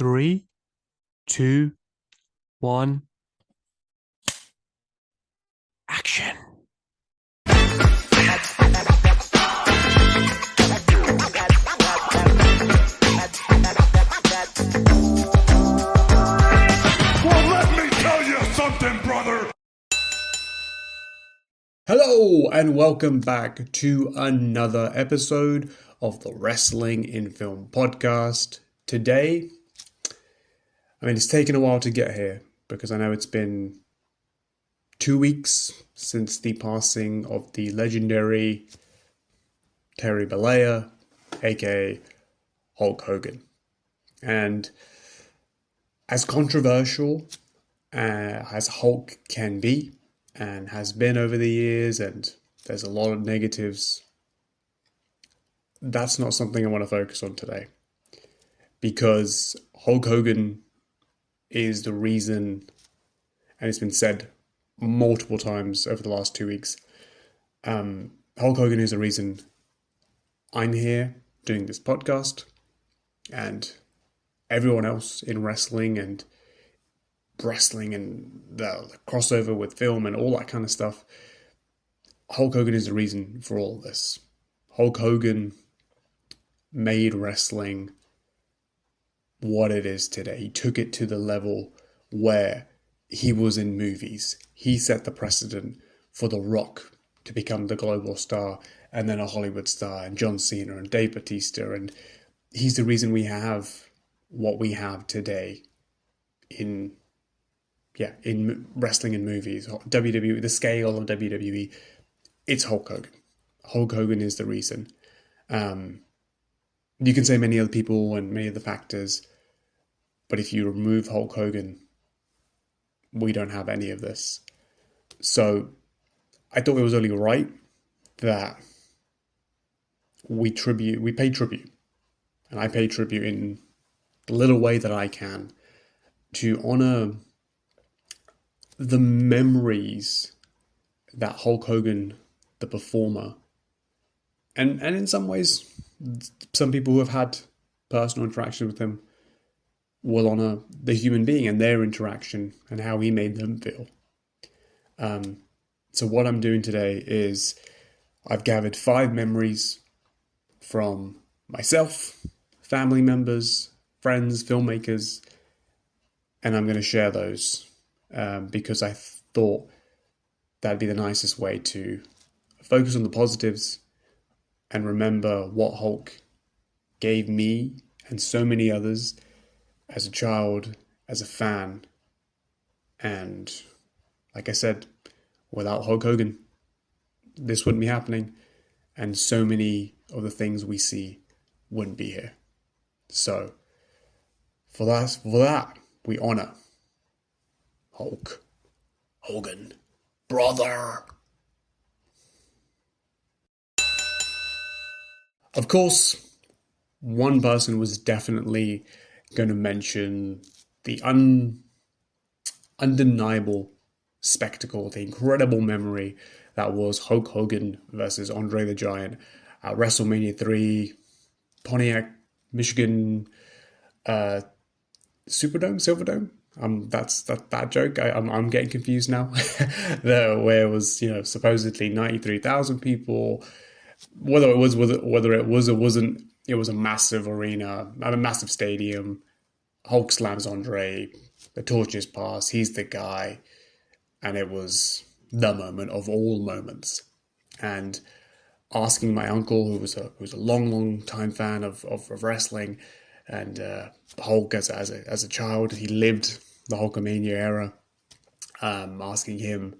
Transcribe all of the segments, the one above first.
Three, two, one, action. Well, let me tell you something, brother! Hello, and welcome back to another episode of the Wrestling in Film podcast. Today, it's taken a while to get here because I know it's been 2 weeks since the passing of the legendary Terry Bollea, aka Hulk Hogan. And as controversial as Hulk can be, and has been over the years, and there's a lot of negatives, that's not something I want to focus on today. Because Hulk Hogan is the reason, and it's been said multiple times over the last 2 weeks, Hulk Hogan is the reason I'm here doing this podcast, and everyone else in wrestling and the crossover with film and all that kind of stuff. Hulk Hogan is the reason for all this. Hulk Hogan made wrestling what it is today. He took it to the level where he was in movies. He set the precedent for The Rock to become the global star and then a Hollywood star, and John Cena and Dave Bautista, and he's the reason we have what we have today in wrestling and movies. WWE, the scale of WWE, it's Hulk Hogan. Hulk Hogan is the reason. You can say many other people and many other factors, but if you remove Hulk Hogan, we don't have any of this. So I thought it was only right that we pay tribute, and I pay tribute in the little way that I can to honor the memories that Hulk Hogan, the performer, and in some ways, some people who have had personal interaction with him will honor the human being and their interaction and how he made them feel. So what I'm doing today is I've gathered 5 memories from myself, family members, friends, filmmakers, and I'm going to share those because I thought that'd be the nicest way to focus on the positives and remember what Hulk gave me and so many others as a child, as a fan. And like I said, without Hulk Hogan, this wouldn't be happening, and so many of the things we see wouldn't be here. So for that we honor Hulk Hogan, brother. Of course, one person was definitely going to mention the undeniable spectacle, the incredible memory that was Hulk Hogan versus Andre the Giant at WrestleMania 3, Pontiac, Michigan, Silverdome. That's that joke. I'm getting confused now. Where it was, supposedly 93,000 people. Whether it was or wasn't, it was a massive arena, a massive stadium. Hulk slams Andre, the torches pass. He's the guy, and it was the moment of all moments. And asking my uncle, who was a long time fan of wrestling, and Hulk as a child, he lived the Hulkamania era. Asking him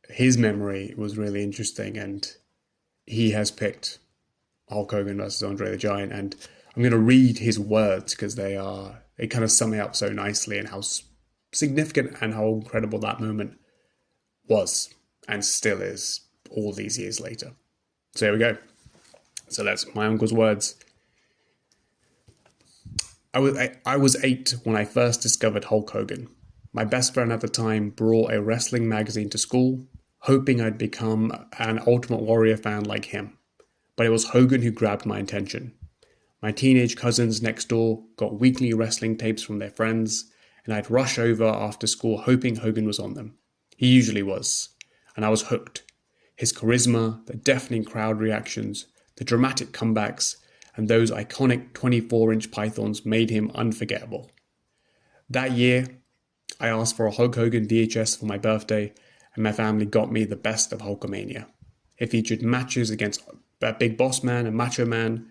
his memory was really interesting, and he has picked Hulk Hogan versus Andre the Giant. And I'm going to read his words because they kind of sum it up so nicely, and how significant and how incredible that moment was and still is all these years later. So here we go. So that's my uncle's words. I was 8 when I first discovered Hulk Hogan. My best friend at the time brought a wrestling magazine to school, hoping I'd become an Ultimate Warrior fan like him. But it was Hogan who grabbed my attention. My teenage cousins next door got weekly wrestling tapes from their friends, and I'd rush over after school hoping Hogan was on them. He usually was, and I was hooked. His charisma, the deafening crowd reactions, the dramatic comebacks, and those iconic 24-inch pythons made him unforgettable. That year, I asked for a Hulk Hogan VHS for my birthday, and my family got me the best of Hulkamania. It featured matches against Big Boss Man and Macho Man,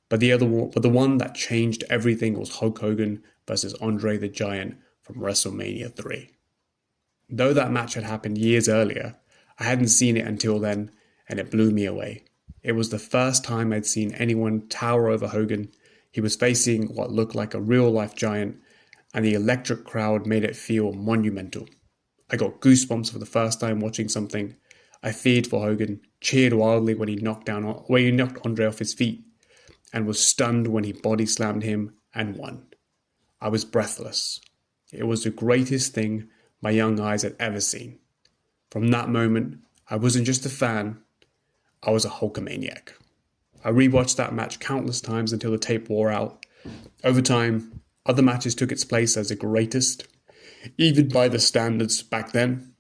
but the one that changed everything was Hulk Hogan versus Andre the Giant from WrestleMania 3. Though that match had happened years earlier, I hadn't seen it until then, and it blew me away. It was the first time I'd seen anyone tower over Hogan. He was facing what looked like a real-life giant, and the electric crowd made it feel monumental. I got goosebumps for the first time watching something. I feared for Hogan, cheered wildly when he knocked Andre off his feet, and was stunned when he body slammed him and won. I was breathless. It was the greatest thing my young eyes had ever seen. From that moment, I wasn't just a fan, I was a Hulkamaniac. I rewatched that match countless times until the tape wore out. Over time, other matches took its place as the greatest, even by the standards back then.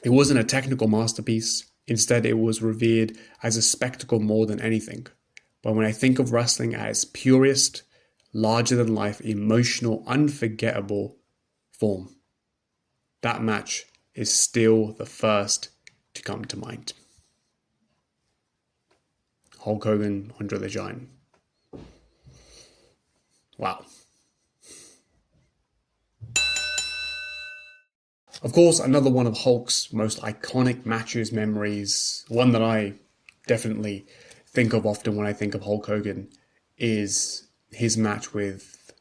It wasn't a technical masterpiece. Instead, it was revered as a spectacle more than anything. But when I think of wrestling at its purest, larger-than-life, emotional, unforgettable form, that match is still the first to come to mind. Hulk Hogan, Andre the Giant. Wow. Of course, another one of Hulk's most iconic matches, memories, one that I definitely think of often when I think of Hulk Hogan, is his match with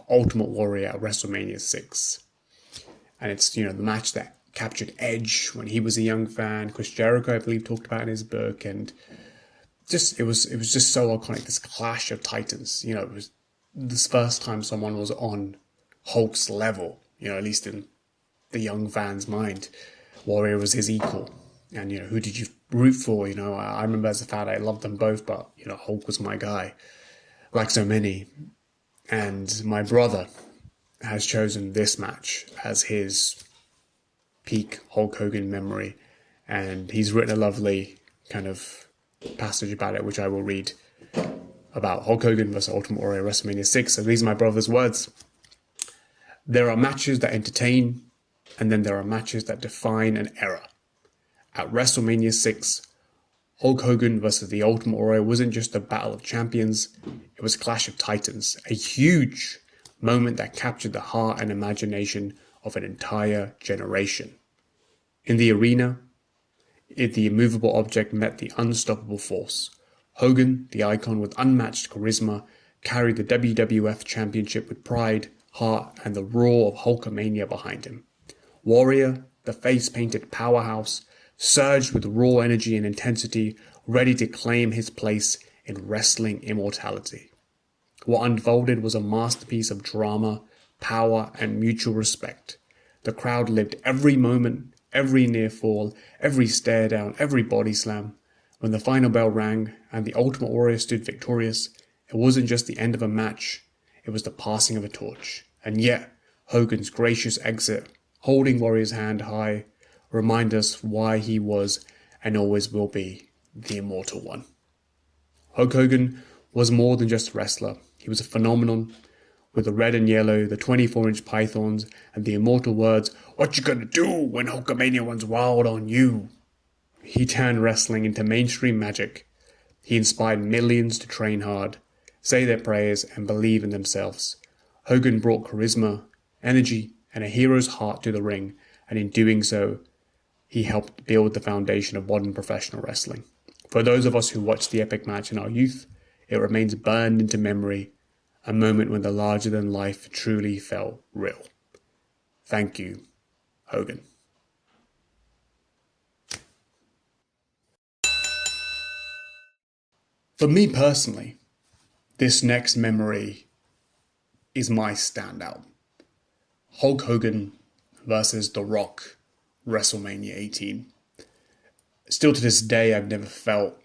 Ultimate Warrior at WrestleMania 6. And it's, the match that captured Edge when he was a young fan. Chris Jericho, I believe, talked about in his book, and it was just so iconic. This clash of titans. It was this first time someone was on Hulk's level. At least in the young fan's mind, Warrior was his equal. And who did you root for? I remember as a fan, I loved them both, but Hulk was my guy, like so many. And my brother has chosen this match as his peak Hulk Hogan memory, and he's written a lovely kind of passage about it, which I will read, about Hulk Hogan versus Ultimate Warrior WrestleMania 6. And these are my brother's words. There are matches that entertain, and then there are matches that define an era. At WrestleMania 6, Hulk Hogan versus the Ultimate Warrior wasn't just a battle of champions, it was a clash of titans, a huge moment that captured the heart and imagination of an entire generation. In the arena, the immovable object met the unstoppable force. Hogan, the icon with unmatched charisma, carried the WWF Championship with pride, heart, and the roar of Hulkamania behind him. Warrior, the face-painted powerhouse, surged with raw energy and intensity, ready to claim his place in wrestling immortality. What unfolded was a masterpiece of drama, power, and mutual respect. The crowd lived every moment, every near fall, every stare down, every body slam. When the final bell rang and the Ultimate Warrior stood victorious, it wasn't just the end of a match, it was the passing of a torch. And yet, Hogan's gracious exit, holding Warrior's hand high, remind us why he was and always will be the Immortal One. Hulk Hogan was more than just a wrestler. He was a phenomenon. With the red and yellow, the 24-inch pythons, and the immortal words, "What you gonna do when Hulkamania runs wild on you?" He turned wrestling into mainstream magic. He inspired millions to train hard, say their prayers, and believe in themselves. Hogan brought charisma, energy, and a hero's heart to the ring, and in doing so, he helped build the foundation of modern professional wrestling. For those of us who watched the epic match in our youth, it remains burned into memory, a moment when the larger-than-life truly felt real. Thank you, Hogan. For me personally, this next memory is my standout. Hulk Hogan versus The Rock, WrestleMania 18. Still to this day, I've never felt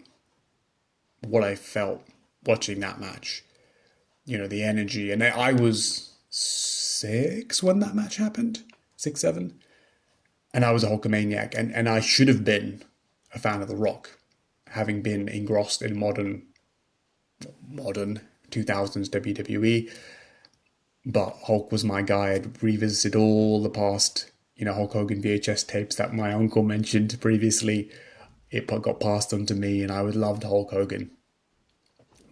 what I felt watching that match. the energy. And I was 6 when that match happened, 6, 7. And I was a Hulkamaniac, and I should have been a fan of The Rock, having been engrossed in modern 2000s WWE. But Hulk was my guy. I'd revisited all the past, Hulk Hogan VHS tapes that my uncle mentioned previously. It got passed on to me, and I would loved Hulk Hogan.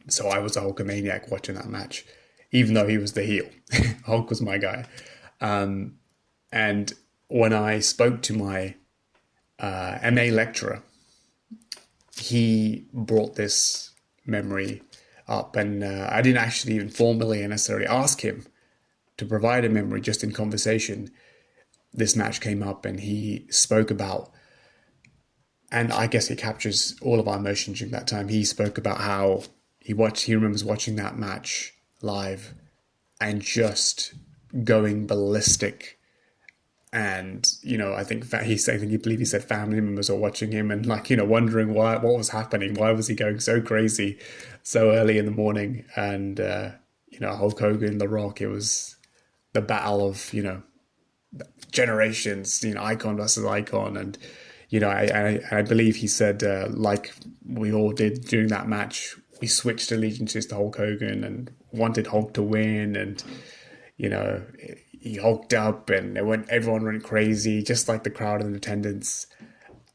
So I was a Hulkamaniac watching that match, even though he was the heel. Hulk was my guy. And when I spoke to my MA lecturer, he brought this memory up, and I didn't actually even formally necessarily ask him to provide a memory, just in conversation. This match came up, and he spoke about, and I guess it captures all of our emotions during that time. He spoke about how he remembers watching that match live and just going ballistic. And, I think he said family members were watching him and wondering what was happening. Why was he going so crazy so early in the morning? And, Hulk Hogan, The Rock, it was the battle of, generations, icon versus icon. And, I believe he said, like we all did during that match, we switched allegiances to Hulk Hogan and wanted Hulk to win. And, he hulked up, and everyone went crazy, just like the crowd in attendance.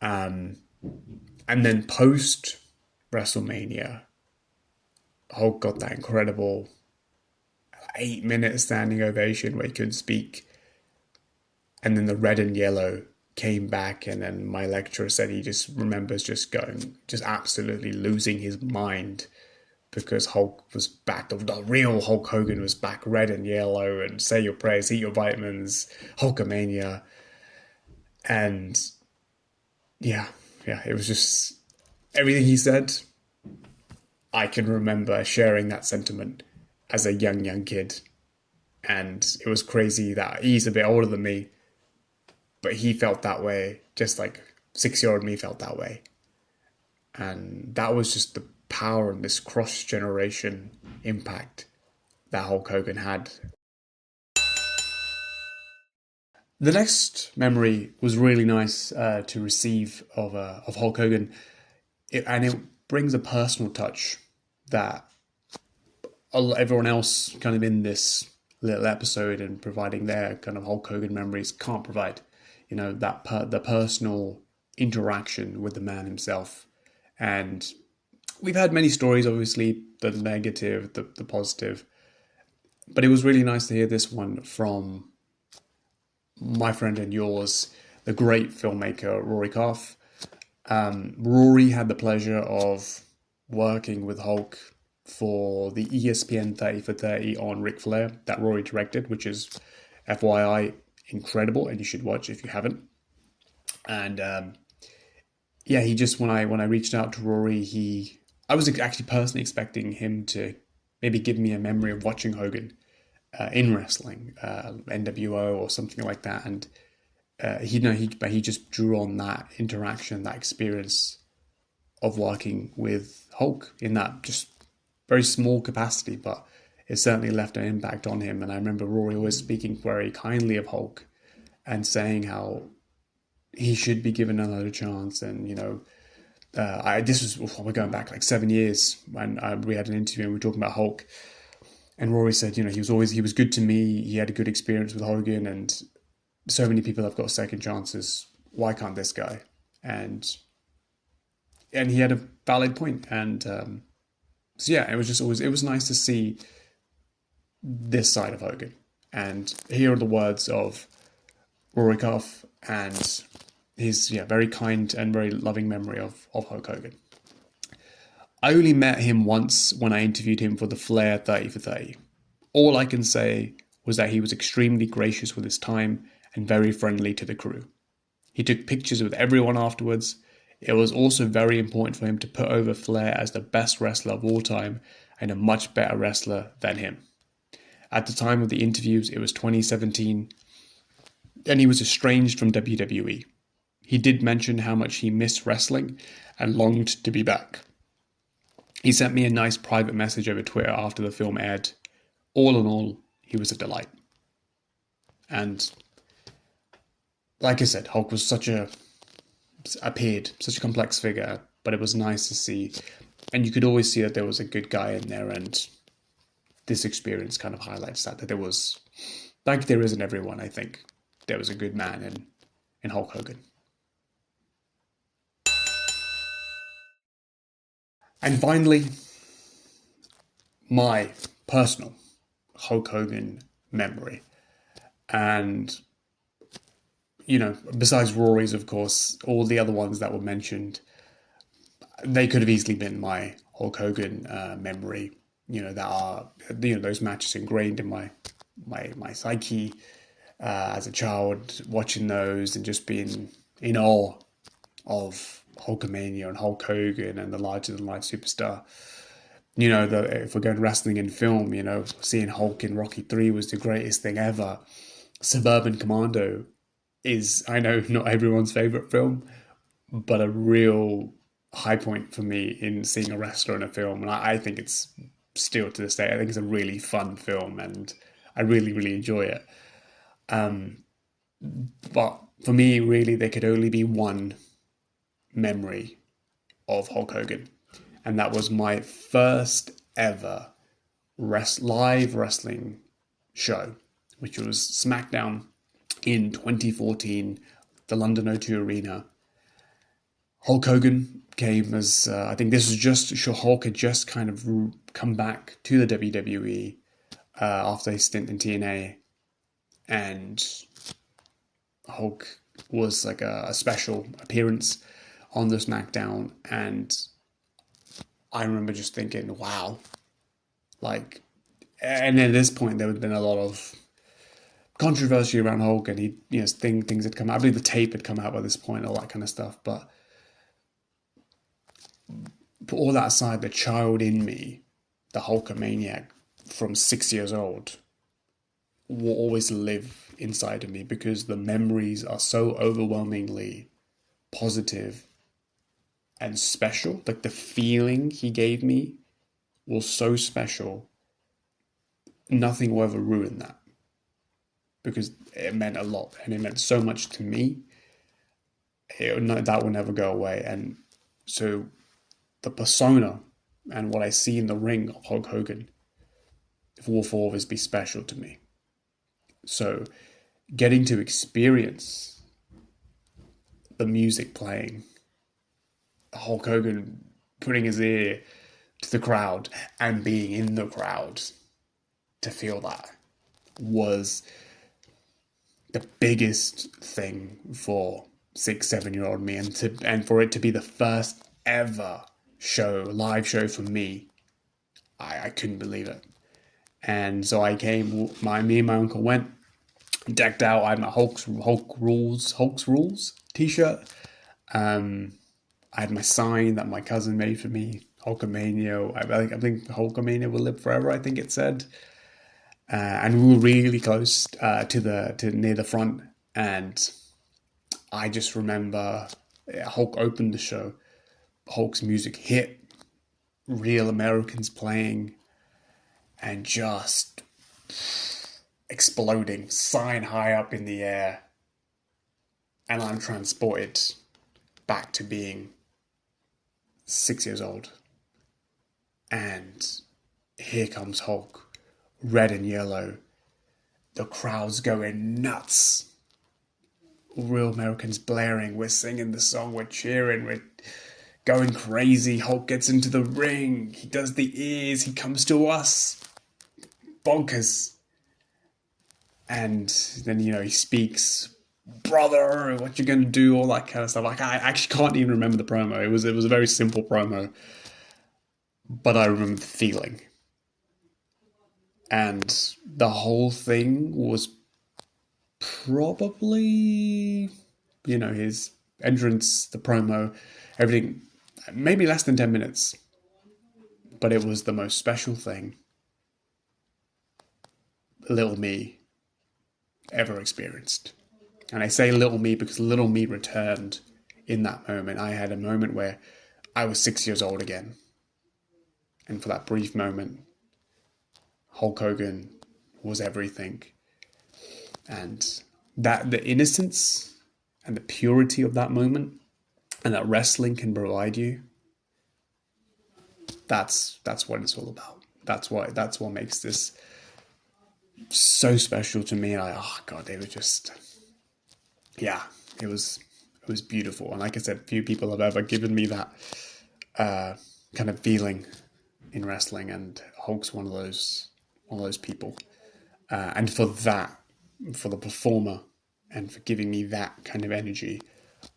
And then post WrestleMania, Hulk got that incredible 8-minute standing ovation where he couldn't speak. And then the red and yellow came back, and then my lecturer said he just remembers just absolutely losing his mind, because Hulk was back. The real Hulk Hogan was back, red and yellow, and say your prayers, eat your vitamins, Hulkamania. And yeah, it was just everything he said. I can remember sharing that sentiment as a young kid. And it was crazy that he's a bit older than me, but he felt that way, just like 6-year-old me felt that way. And that was just the power and this cross-generation impact that Hulk Hogan had. The next memory was really nice to receive of Hulk Hogan, and it brings a personal touch that everyone else kind of in this little episode and providing their kind of Hulk Hogan memories can't provide. The personal interaction with the man himself. And we've had many stories, obviously, the negative, the positive, but it was really nice to hear this one from my friend and yours, the great filmmaker, Rory Koff. Rory had the pleasure of working with Hulk for the ESPN 30 for 30 on Ric Flair that Rory directed, which is, FYI, incredible, and you should watch if you haven't. And he just, when I reached out to Rory, I was actually personally expecting him to maybe give me a memory of watching Hogan in wrestling, NWO or something like that. And he just drew on that interaction, that experience of working with Hulk in that just very small capacity, but it certainly left an impact on him. And I remember Rory always speaking very kindly of Hulk and saying how he should be given another chance. And, we're going back like 7 years when we had an interview and we were talking about Hulk. And Rory said, he was good to me. He had a good experience with Hogan, and so many people have got second chances. Why can't this guy? And he had a valid point. And it was nice to see this side of Hogan and hear the words of Rory Koff and his very kind and very loving memory of Hulk Hogan. I only met him once when I interviewed him for the Flair 30 for 30. All I can say was that he was extremely gracious with his time and very friendly to the crew. He took pictures with everyone afterwards. It was also very important for him to put over Flair as the best wrestler of all time and a much better wrestler than him. At the time of the interviews, it was 2017, and he was estranged from WWE. He did mention how much he missed wrestling and longed to be back. He sent me a nice private message over Twitter after the film aired, all in all, he was a delight. And like I said, Hulk was appeared such a complex figure, but it was nice to see. And you could always see that there was a good guy in there, and this experience kind of highlights that there was, like there is in everyone, I think, there was a good man in Hulk Hogan. And finally, my personal Hulk Hogan memory. And, you know, besides Rory's, of course, all the other ones that were mentioned, they could have easily been my Hulk Hogan memory. You know, that are, you know, those matches ingrained in my psyche as a child, watching those and just being in awe of Hulkamania and Hulk Hogan and the larger-than-life superstar. You know, if we're going wrestling in film, you know, seeing Hulk in Rocky 3 was the greatest thing ever. Suburban Commando is, I know, not everyone's favorite film, but a real high point for me in seeing a wrestler in a film. And I think it's still to this day, I think it's a really fun film and I really, really enjoy it. But for me, really, there could only be one memory of Hulk Hogan. And that was my first ever live wrestling show, which was SmackDown in 2014, the London O2 Arena. Hulk Hogan came as, I think this was just, Hulk had just kind of come back to the WWE after his stint in TNA. And Hulk was like a special appearance on the SmackDown. And I remember just thinking, wow. Like, and at this point, there had been a lot of controversy around Hulk, and things had come out. I believe the tape had come out by this point, all that kind of stuff. But put all that aside, the child in me, the Hulkamaniac from 6 years old, will always live inside of me because the memories are so overwhelmingly positive and special. Like the feeling he gave me was so special. Nothing will ever ruin that because it meant a lot and it meant so much to me. That will never go away. And so the persona and what I see in the ring of Hulk Hogan will always be special to me. So getting to experience the music playing, Hulk Hogan putting his ear to the crowd and being in the crowd to feel that was the biggest thing for 6-7-year-old me, and for it to be the first ever live show for me, I couldn't believe it. And so I came, me and my uncle went, decked out. I had my Hulk's Rules t-shirt. I had my sign that my cousin made for me, Hulkamania. I think Hulkamania will live forever, I think it said. And we were really close to near the front. And I just remember Hulk opened the show. Hulk's music hit, Real Americans playing, and just exploding, sign high up in the air. And I'm transported back to being 6 years old. And here comes Hulk, red and yellow. The crowd's going nuts. Real Americans blaring. We're singing the song. We're cheering. We're going crazy. Hulk gets into the ring. He does the ears. He comes to us. Bonkers. And then, he speaks, brother, what you going to do? All that kind of stuff. Like, I actually can't even remember the promo. It was a very simple promo. But I remember the feeling. And the whole thing was probably, his entrance, the promo, everything, maybe less than 10 minutes. But it was the most special thing little me ever experienced. And I say little me because little me returned in that moment. I had a moment where I was 6 years old again. And for that brief moment, Hulk Hogan was everything. And that the innocence and the purity of that moment and that wrestling can provide you, that's what it's all about. That's what makes this so special to me. And oh God, they were just, yeah, it was beautiful. And like I said, few people have ever given me that kind of feeling in wrestling, and Hulk's one of those people. And for that, for the performer, and for giving me that kind of energy,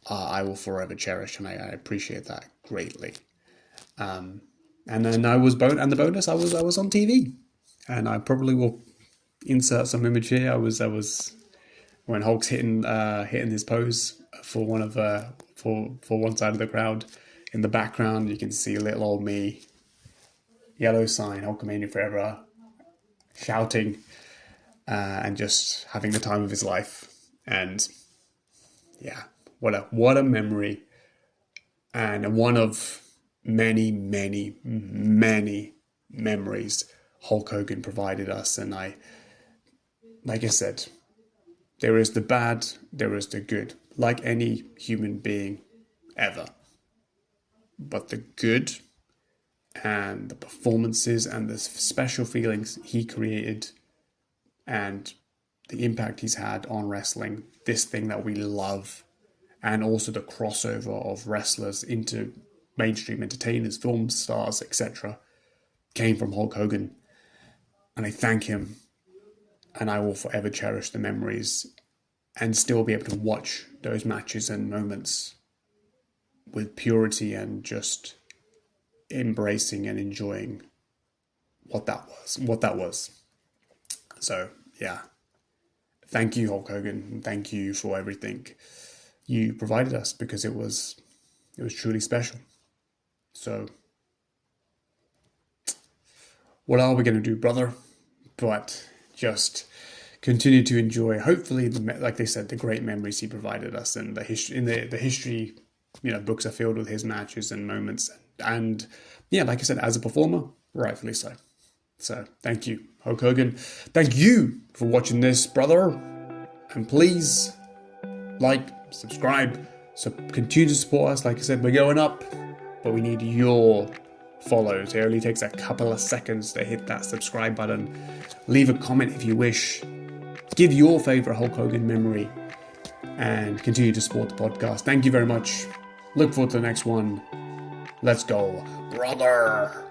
I will forever cherish, and I appreciate that greatly. And then the bonus, I was on TV, and I probably will insert some image here. I was when Hulk's hitting his pose for one of for one side of the crowd. In the background, you can see little old me, yellow sign, Hulkamania forever, shouting and just having the time of his life. And yeah, what a memory, and one of many memories Hulk Hogan provided us. And like I said, there is the bad, there is the good, like any human being ever. But the good and the performances and the special feelings he created and the impact he's had on wrestling, this thing that we love, and also the crossover of wrestlers into mainstream entertainers, film stars, etc., came from Hulk Hogan. And I thank him, and I will forever cherish the memories and still be able to watch those matches and moments with purity and just embracing and enjoying what that was. So yeah, thank you, Hulk Hogan. Thank you for everything you provided us, because it was truly special. So what are we going to do, brother? But just continue to enjoy, hopefully, like they said, the great memories he provided us, and the history, books are filled with his matches and moments. And yeah, like I said, as a performer, rightfully so. So thank you, Hulk Hogan. Thank you for watching this, brother. And please like, subscribe, so continue to support us. Like I said, we're going up, but we need your follows. It only takes a couple of seconds to hit that subscribe button. Leave a comment if you wish. Give your favorite Hulk Hogan memory, and continue to support the podcast. Thank you very much. Look forward to the next one. Let's go, brother.